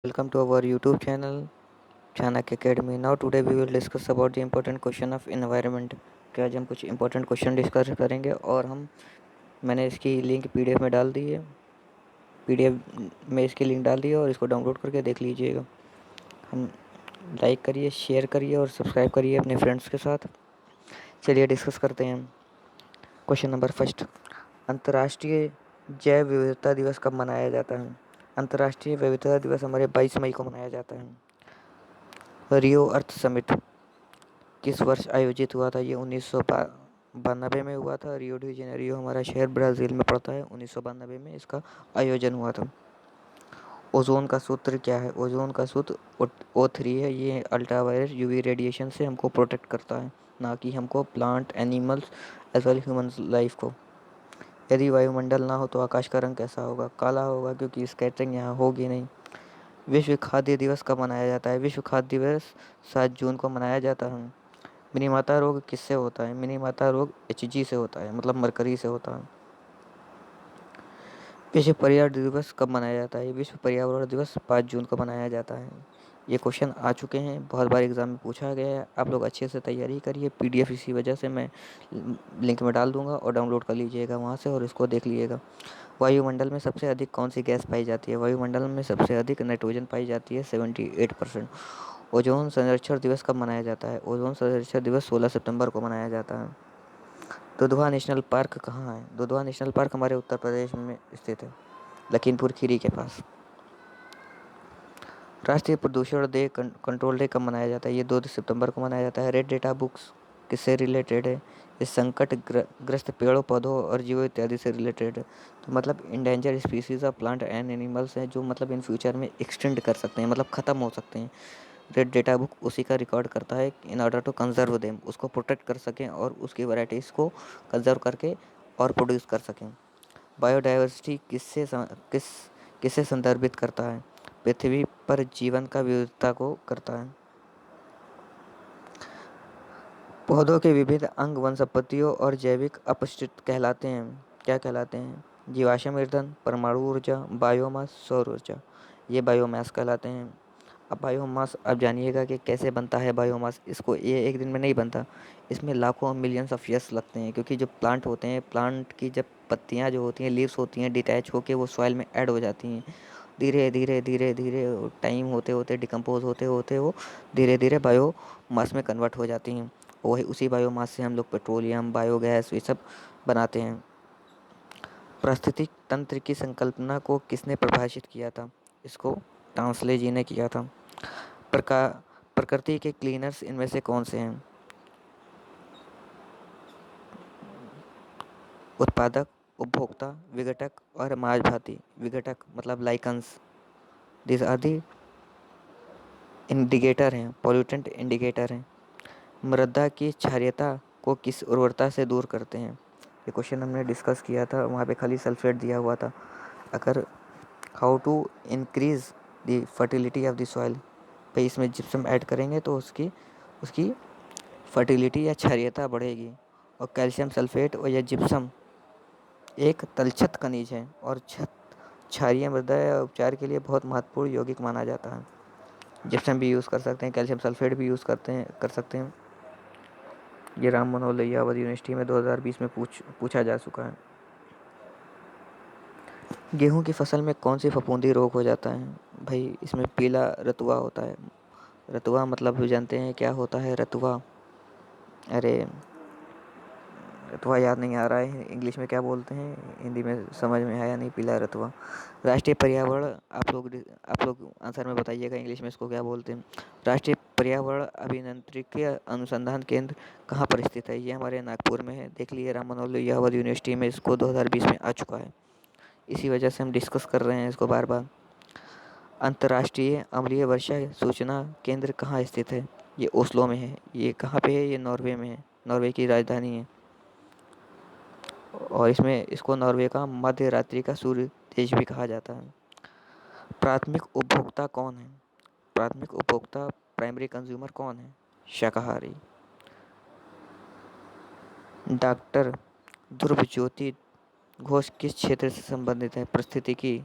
welcome to our YouTube channel Chanak Academy. Now today we will discuss about the important question of environment. कि आज हम कुछ important question discuss करेंगे और मैंने इसकी लिंक PDF में डाल दी है। PDF में इसकी लिंक डाल दी है और इसको डाउनलोड करके देख लीजिएगा। हम लाइक करिए, शेयर करिए और सब्सक्राइब करिए अपने फ्रेंड्स के साथ। चलिए डिस्कस करते हैं। क्वेश्चन नंबर फर्स्ट, अंतर्राष्ट्रीय जैव विविधता दिवस कब मनाया जाता है? अंतर्राष्ट्रीय विविधता दिवस हमारे 22 मई को मनाया जाता है। रियो अर्थ समिट किस वर्ष आयोजित हुआ था? ये 1992 में हुआ था। रियो डी जेनेरियो हमारा शहर ब्राज़ील में पड़ता है। 1992 में इसका आयोजन हुआ था। ओजोन का सूत्र क्या है? ओजोन का सूत्र O3 है। ये अल्ट्रावायलेट यूवी रेडिएशन से हमको प्रोटेक्ट करता है, ना कि हमको plant, animals as well human life को। यदि वायुमंडल ना हो तो आकाश का रंग कैसा होगा? काला होगा, क्योंकि स्कैटरिंग यहाँ होगी नहीं। विश्व खाद्य दिवस कब मनाया जाता है? विश्व खाद्य दिवस 7 जून को मनाया जाता है। मिनीमाता रोग किससे होता है? मिनीमाता रोग HG से होता है, मतलब मरकरी से होता है। विश्व पर्यावरण दिवस कब मनाया जाता है? विश्व पर्यावरण दिवस 5 जून को मनाया जाता है। ये क्वेश्चन आ चुके हैं, बहुत बार एग्जाम में पूछा गया है। आप लोग अच्छे से तैयारी करिए। PDF इसी वजह से मैं लिंक में डाल दूंगा और डाउनलोड कर लीजिएगा वहाँ से और इसको देख लीजिएगा। वायुमंडल में सबसे अधिक कौन सी गैस पाई जाती है? वायुमंडल में सबसे अधिक नाइट्रोजन पाई जाती है, 78%। ओजोन संरक्षण दिवस कब मनाया जाता है? ओजोन संरक्षण दिवस 16 सितंबर को मनाया जाता है। दुधवा नेशनल पार्क कहाँ है? दुधवा नेशनल पार्क हमारे उत्तर प्रदेश में स्थित है, लखीमपुर खीरी के पास। राष्ट्रीय प्रदूषण डे कंट्रोल डे कब मनाया जाता है? ये 2 सितंबर को मनाया जाता है। रेड डेटा बुक्स किससे रिलेटेड है? इस संकट ग्रस्त पेड़ों, पौधों और जीवों इत्यादि से रिलेटेड है। तो मतलब endangered species of plant and animals हैं, जो मतलब इन फ्यूचर में एक्सटेंड कर सकते हैं, मतलब ख़त्म हो सकते हैं। रेड डेटा बुक उसी का रिकॉर्ड करता है in order to conserve them, उसको प्रोटेक्ट कर सकें और उसकी वैराइटीज़ को कंजर्व करके और प्रोड्यूस कर सकें। बायोडाइवर्सिटी किस किसे संदर्भित करता है? पृथ्वी पर जीवन का विविधता को करता है। पौधों के विविध अंग वनस्पतियों और जैविक अपशिष्ट कहलाते हैं। क्या कहलाते हैं? जीवाश्म ईंधन, परमाणु ऊर्जा, बायोमास, सौर ऊर्जा, ये बायोमास कहलाते हैं। अब बायोमास आप जानिएगा कि कैसे बनता है बायोमास। इसको ये एक दिन में नहीं बनता, इसमें लाखों मिलियंस ऑफ ईयर्स लगते हैं, क्योंकि जो प्लांट होते हैं, प्लांट की जब पत्तियां जो होती हैं, लीव्स होती हैं, डिटैच होके वो सॉइल में ऐड हो जाती हैं। धीरे धीरे धीरे धीरे टाइम होते होते, डिकम्पोज होते होते वो धीरे धीरे बायोमास में कन्वर्ट हो जाती हैं। वही उसी बायोमास से हम लोग पेट्रोलियम, बायोगैस, ये सब बनाते हैं। पारिस्थितिक तंत्र की संकल्पना को किसने परिभाषित किया था? इसको टांसले जी ने किया था। प्रका प्रकृति के क्लीनर्स इनमें से कौन से हैं? उत्पादक, उपभोक्ता, विघटक और समाजभाती। विघटक मतलब lichens, this are the indicator हैं, पॉल्यूटेंट इंडिकेटर हैं। मृदा की क्षारीयता को किस उर्वरता से दूर करते हैं? ये क्वेश्चन हमने डिस्कस किया था, वहाँ पे खाली सल्फेट दिया हुआ था। अगर how to increase the fertility of the soil, भाई इसमें जिप्सम ऐड करेंगे तो उसकी उसकी फर्टिलिटी या क्षारीयता बढ़ेगी। और कैल्शियम सल्फेट और या जिप्सम एक तलछट खनिज है और क्षारीय मृदा उपचार के लिए बहुत महत्वपूर्ण यौगिक माना जाता है। जिप्सम भी यूज़ कर सकते हैं, कैल्शियम सल्फेट भी यूज़ कर सकते हैं। ये राम मनोहर लोहिया अवध यूनिवर्सिटी में 2020 में पूछा जा चुका है। गेहूं की फसल में कौन सी फफूंदी रोग हो जाता है? भाई इसमें पीला रतुआ होता है। रतुआ मतलब भी जानते हैं क्या होता है? रतुआ, अरे रतुआ याद नहीं आ रहा है, इंग्लिश में क्या बोलते हैं, हिंदी में समझ में आया नहीं। पीला रतुआ। राष्ट्रीय पर्यावरण, आप लोग आंसर में बताइएगा इंग्लिश में इसको क्या बोलते हैं। राष्ट्रीय पर्यावरण अभियांत्रिकी अनुसंधान केंद्र कहाँ पर स्थित है? ये हमारे नागपुर में है। देख लीजिए, राम मनोहर लोहिया अवध यूनिवर्सिटी में इसको 2020 में आ चुका है। इसी वजह से हम डिस्कस कर रहे हैं इसको बार बार। अंतर्राष्ट्रीय अम्लीय वर्षा सूचना केंद्र कहाँ स्थित है? ये ओस्लो में है। ये कहाँ पे है? ये नॉर्वे में है, नॉर्वे की राजधानी है। और इसको नॉर्वे का मध्य रात्रि का सूर्य देश भी कहा जाता है। प्राथमिक उपभोक्ता कौन है? प्राथमिक उपभोक्ता, प्राइमरी कंज्यूमर कौन है? शाकाहारी। डॉक्टर ध्रुव ज्योति घोष किस क्षेत्र से संबंधित है? पारिस्थितिकी।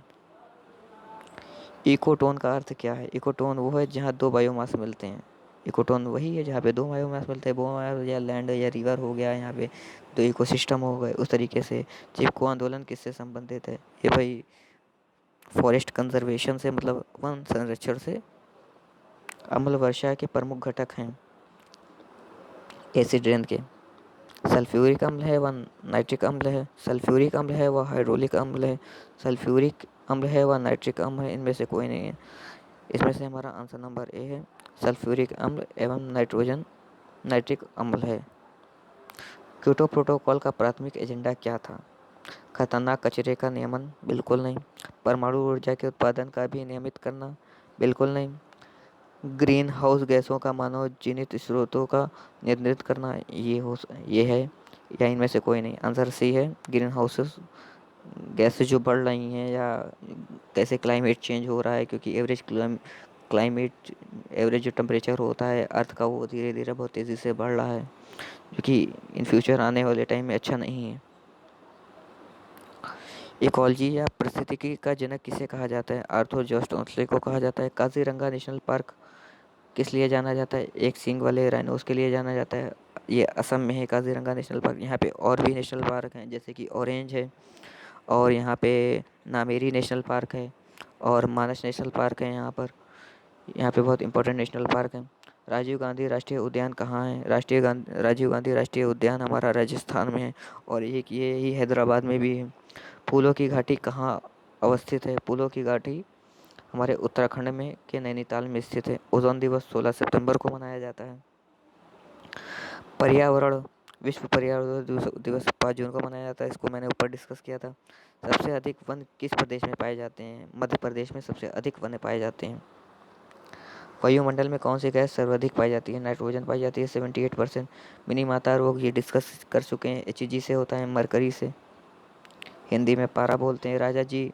इकोटोन का अर्थ क्या है? इकोटोन वो है जहाँ दो बायोमास मिलते हैं। इकोटोन वही है जहाँ पे दो बायोमास मिलते हैं, बायोमास या लैंड या रिवर हो गया, यहाँ पे दो इकोसिस्टम हो गए। उस तरीके से चिपको आंदोलन किससे संबंधित है? ये भाई फॉरेस्ट कंजर्वेशन से, मतलब वन संरक्षण से। अम्ल वर्षा के प्रमुख घटक हैं एसिड रेन के। सल्फ्यूरिक अम्ल है व नाइट्रिक अम्ल है। सल्फ्यूरिक अम्ल है व हाइड्रोलिक अम्ल है। सल्फ्यूरिक अम्ल है व नाइट्रिक अम्ल है, इनमें से कोई नहीं है। इसमें से हमारा आंसर नंबर ए है, सल्फ्यूरिक अम्ल एवं नाइट्रिक अम्ल है। क्योटो प्रोटोकॉल का प्राथमिक एजेंडा क्या था? खतरनाक कचरे का नियमन? बिल्कुल नहीं। परमाणु ऊर्जा के उत्पादन का भी नियमित करना? बिल्कुल नहीं। ग्रीन हाउस गैसों का मानव जीनित स्रोतों का नियंत्रित करना? ये है, या इनमें से कोई नहीं। आंसर सी है, ग्रीन हाउस गैसें जो बढ़ रही हैं, या कैसे क्लाइमेट चेंज हो रहा है, क्योंकि क्लाइमेट एवरेज जो टेम्परेचर होता है अर्थ का, वो धीरे धीरे बहुत तेज़ी से बढ़ रहा है, जो कि इन फ्यूचर आने वाले टाइम में अच्छा नहीं है। इकोलॉजी या पारिस्थितिकी का जनक किसे कहा जाता है? आर्थर जॉर्ज टॉन्सले को कहा जाता है। काजीरंगा नेशनल पार्क किस लिए जाना जाता है? एक सींग वाले राइनोस के लिए जाना जाता है। ये असम में है काजीरंगा नेशनल पार्क। यहाँ पे और भी नेशनल पार्क हैं, जैसे कि ऑरेंज है, और यहाँ पे नामेरी नेशनल पार्क है, और मानस नेशनल पार्क है। यहाँ पे बहुत इंपॉर्टेंट नेशनल पार्क हैं। राजीव गांधी राष्ट्रीय उद्यान कहाँ है? राजीव गांधी राष्ट्रीय उद्यान हमारा राजस्थान में है, और एक ये ही हैदराबाद में भी है। फूलों की घाटी कहाँ अवस्थित है? फूलों की घाटी हमारे उत्तराखंड में के नैनीताल में स्थित है। ओजोन दिवस 16 सितंबर को मनाया जाता है। पर्यावरण विश्व पर्यावरण दिवस 5 जून को मनाया जाता है। इसको मैंने ऊपर डिस्कस किया था। सबसे अधिक वन किस प्रदेश में पाए जाते हैं? मध्य प्रदेश में सबसे अधिक वन पाए जाते हैं। वायुमंडल में कौन सी गैस सर्वाधिक पाई जाती है? नाइट्रोजन पाई जाती है 78%। मिनीमाता रोग ये डिस्कस कर चुके हैं। HG से होता है, मरकरी से। हिंदी में पारा बोलते हैं। राजा जी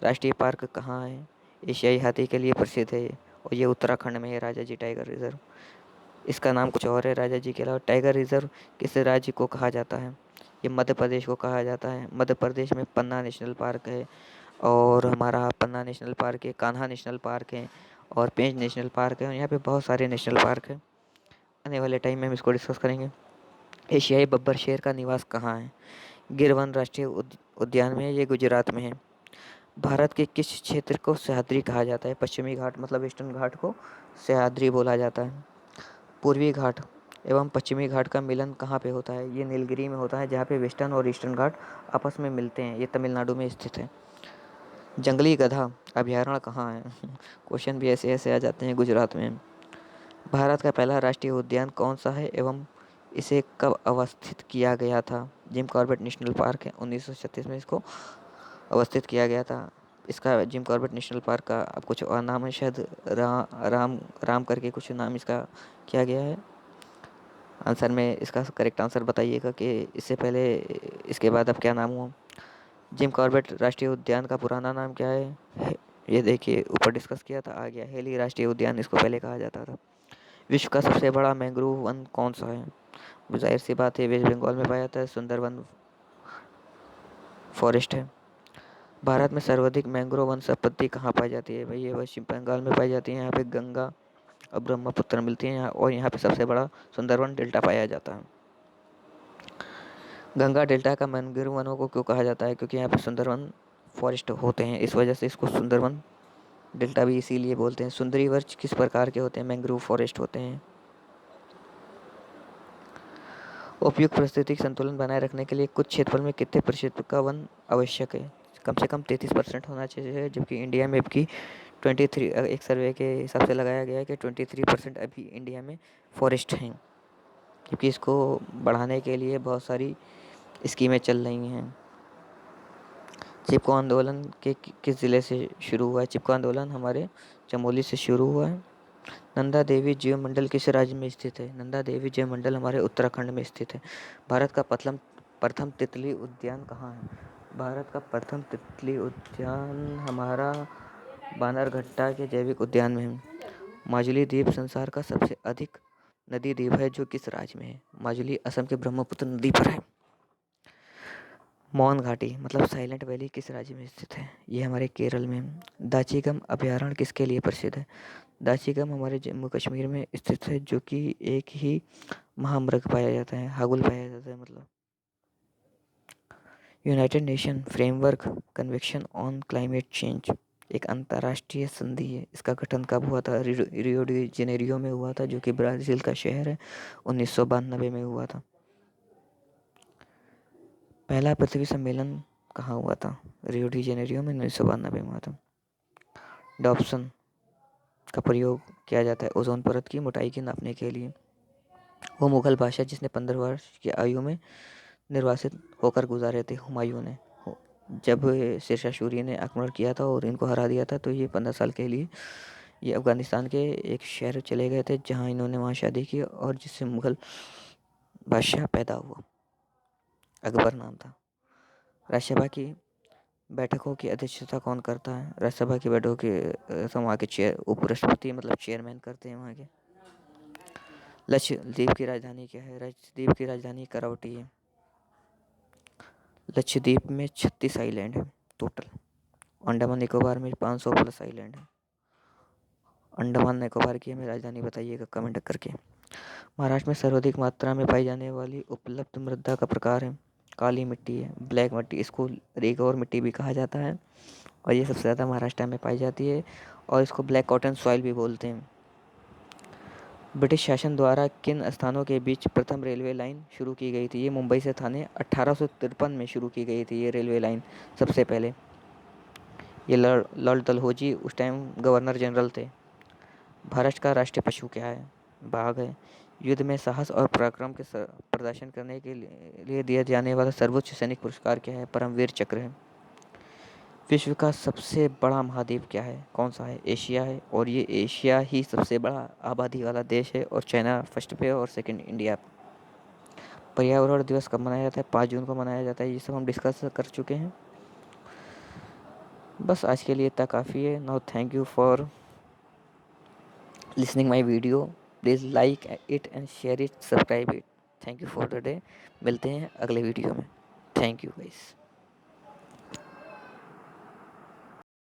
राष्ट्रीय पार्क कहाँ है? एशियाई हाथी के लिए प्रसिद्ध है और ये उत्तराखंड में है, राजा जी टाइगर रिजर्व। इसका नाम कुछ और है राजा जी के अलावा। टाइगर रिजर्व किस राज्य को कहा जाता है? ये मध्य प्रदेश को कहा जाता है। मध्य प्रदेश में पन्ना नेशनल पार्क है, और हमारा पन्ना नेशनल पार्क है, कान्हा नेशनल पार्क है, और पेंच नेशनल पार्क है, और यहाँ पे बहुत सारे नेशनल पार्क हैं। आने वाले टाइम में हम इसको डिस्कस करेंगे। एशियाई बब्बर शेर का निवास कहाँ है? गिर वन राष्ट्रीय उद्यान में है, ये गुजरात में है। भारत के किस क्षेत्र को सह्याद्री कहा जाता है? पश्चिमी घाट मतलब ईस्टर्न घाट को सह्याद्री बोला जाता है। पूर्वी घाट एवं पश्चिमी घाट का मिलन कहाँ पे होता है? ये नीलगिरी में होता है, जहाँ पे वेस्टर्न और ईस्टर्न घाट आपस में मिलते हैं। ये तमिलनाडु में स्थित है। जंगली गधा अभयारण्य कहाँ है? क्वेश्चन भी ऐसे ऐसे आ जाते हैं। गुजरात में। भारत का पहला राष्ट्रीय उद्यान कौन सा है एवं इसे कब अवस्थित किया गया था? जिम कॉर्बेट नेशनल पार्क है, 1936 में इसको अवस्थित किया गया था। इसका जिम कॉर्बेट नेशनल पार्क का अब कुछ और नाम है, शायद राम करके कुछ नाम इसका किया गया है। आंसर में इसका करेक्ट आंसर बताइएगा कि इससे पहले इसके बाद अब क्या नाम हुआ। जिम कॉर्बेट राष्ट्रीय उद्यान का पुराना नाम क्या है? ये देखिए ऊपर डिस्कस किया था, आ गया हेली राष्ट्रीय उद्यान इसको पहले कहा जाता था। विश्व का सबसे बड़ा मैंग्रोव वन कौन सा है? जाहिर सी बात है, वेस्ट बंगाल में पाया जाता है, सुंदरवन फॉरेस्ट है। भारत में सर्वाधिक मैंग्रोव वन संपत्ति कहाँ पाई जाती है? भाई ये पश्चिम बंगाल में पाई जाती है। यहाँ पे गंगा और ब्रह्मपुत्र मिलती हैं यहाँ, और यहाँ पे सबसे बड़ा सुंदरवन डेल्टा पाया जाता है। गंगा डेल्टा का मैंग्रोव वनों को क्यों कहा जाता है? क्योंकि यहाँ पे सुंदरवन फॉरेस्ट होते हैं, इस वजह से इसको सुंदरवन डेल्टा भी इसीलिए बोलते हैं। सुंदरी वृक्ष किस प्रकार के होते हैं? मैंग्रोव फॉरेस्ट होते हैं। उपयुक्त पारिस्थितिक संतुलन बनाए रखने के लिए कुछ क्षेत्रफल में कितने प्रतिशत का वन आवश्यक है? कम से कम 33% होना चाहिए, जबकि इंडिया में अबकी 23 एक सर्वे के हिसाब से लगाया गया है कि 23% अभी इंडिया में फॉरेस्ट हैं, क्योंकि इसको बढ़ाने के लिए बहुत सारी स्कीमें चल रही हैं। चिपको आंदोलन के किस ज़िले से शुरू हुआ है? चिपको आंदोलन हमारे चमोली से शुरू हुआ है। नंदा देवी जीव मंडल किस राज्य में स्थित है? नंदा देवी जीव मंडल हमारे उत्तराखंड में स्थित है। भारत का प्रथम तितली उद्यान कहाँ है? भारत का प्रथम तितली उद्यान हमारा बानरघट्टा के जैविक उद्यान में है। माजुली द्वीप संसार का सबसे अधिक नदी द्वीप है, जो किस राज्य में है? माजुली असम के ब्रह्मपुत्र नदी पर है। मौन घाटी मतलब साइलेंट वैली किस राज्य में स्थित है? ये हमारे केरल में है। दाचिगम अभयारण्य किसके लिए प्रसिद्ध है? दाचिगम हमारे जम्मू कश्मीर में स्थित है, जो कि एक ही महामृग पाया जाता है, हागुल पाया जाता है मतलब। United nation framework convention on climate change एक अंतर्राष्ट्रीय संधि है। इसका गठन कब हुआ था? रियो डी जेनेरियो में हुआ था, जो कि ब्राज़ील का शहर है। 1992 में हुआ था। पहला पृथ्वी सम्मेलन कहाँ हुआ था? रियो डी जेनेरियो में 1992 में हुआ था। डॉप्सन का प्रयोग किया जाता है ओजोन परत की मोटाई की नापने के लिए। वो मुगल बादशाह जिसने 15 वर्ष की आयु में निर्वासित होकर गुजारे थे, हुमायूं ने। जब शेरशाह सूरी ने आक्रमण किया था और इनको हरा दिया था, तो ये 15 साल के लिए ये अफ़गानिस्तान के एक शहर चले गए थे, जहाँ इन्होंने वहाँ शादी की और जिससे मुगल बादशाह पैदा हुआ। अकबर नाम था। राज्यसभा की बैठकों की अध्यक्षता कौन करता है? राज्यसभा की बैठकों की तो वहाँ के उपराष्ट्रपति मतलब चेयरमैन करते हैं वहाँ के। लक्षद्वीप की राजधानी क्या है? लक्षद्वीप की राजधानी करावटी है। लक्षद्वीप में 36 आइलैंड है टोटल। अंडमान निकोबार में 500 प्लस आइलैंड है। अंडमान निकोबार की हमें राजधानी बताइएगा कमेंट करके। महाराष्ट्र में सर्वाधिक मात्रा में पाई जाने वाली उपलब्ध मृदा का प्रकार है? काली मिट्टी है, ब्लैक मिट्टी, इसको रेगौर मिट्टी भी कहा जाता है, और ये सबसे ज़्यादा महाराष्ट्र में पाई जाती है, और इसको ब्लैक कॉटन सॉइल भी बोलते हैं। ब्रिटिश शासन द्वारा किन स्थानों के बीच प्रथम रेलवे लाइन शुरू की गई थी? ये मुंबई से थाने 1853 में शुरू की गई थी ये रेलवे लाइन सबसे पहले। ये लॉर्ड डलहौजी उस टाइम गवर्नर जनरल थे। भारत का राष्ट्रीय पशु क्या है? बाघ है। युद्ध में साहस और पराक्रम के प्रदर्शन करने के लिए दिया जाने वाला सर्वोच्च सैनिक पुरस्कार क्या है? परमवीर चक्र है। विश्व का सबसे बड़ा महाद्वीप क्या है? कौन सा है? एशिया है, और ये एशिया ही सबसे बड़ा आबादी वाला देश है, और चाइना फर्स्ट पे और सेकंड इंडिया। पर्यावरण दिवस कब मनाया जाता है? 5 जून को मनाया जाता है। ये सब हम डिस्कस कर चुके हैं। बस आज के लिए इतना काफ़ी है। Now thank you for listening my video. Please like it and share it, subscribe it. Thank you for the day. मिलते हैं अगले वीडियो में। Thank you guys.